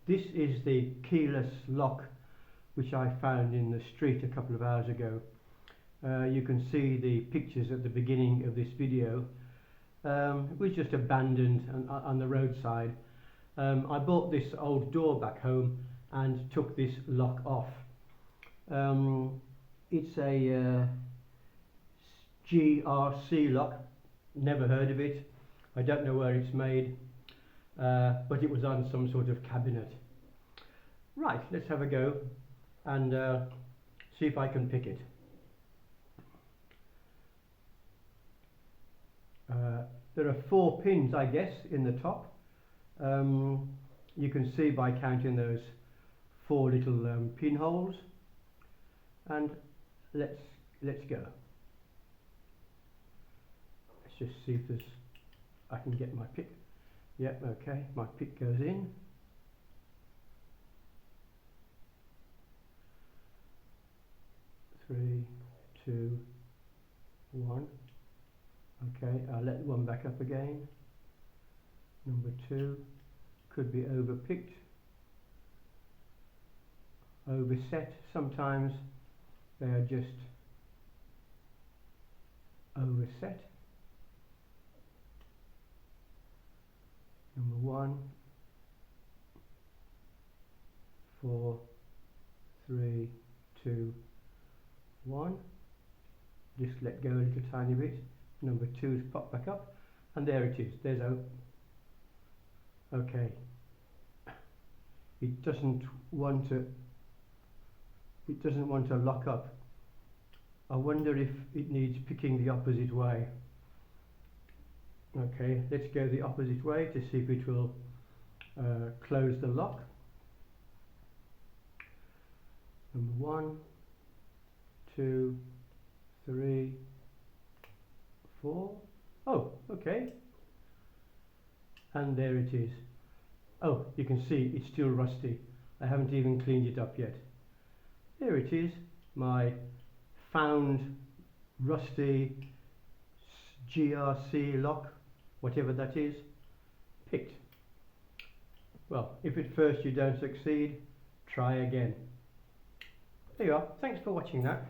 This is the keyless lock which I found in the street a couple of hours ago. You can see the pictures at the beginning of this video. It was just abandoned on the roadside. I bought this old door back home and took this lock off. It's a GRC lock, never heard of it. I don't know where it's made, but it was on some sort of cabinet. Right, let's have a go and see if I can pick it. There are 4 pins, I guess, in the top. You can see by counting those 4 little pinholes, and let's go. Let's just see if I can get my pick. Yep, okay, my pick goes in. Three, 2, 1. Okay, I'll let one back up again. Number 2 could be overpicked, overset. Sometimes they are just overset. Number 1, 4, 3, 2, 1. Just let go a little tiny bit. Number 2's popped back up, and there it is. There's O. Okay. It doesn't want to lock up. I wonder if it needs picking the opposite way. Okay, let's go the opposite way to see if it will close the lock. Number 1, 2, 3, 4. Oh, okay. And there it is. Oh, you can see it's still rusty. I haven't even cleaned it up yet. There it is, my found rusty GRC lock, whatever that is, picked. Well, if at first you don't succeed, try again. There you are. Thanks for watching that.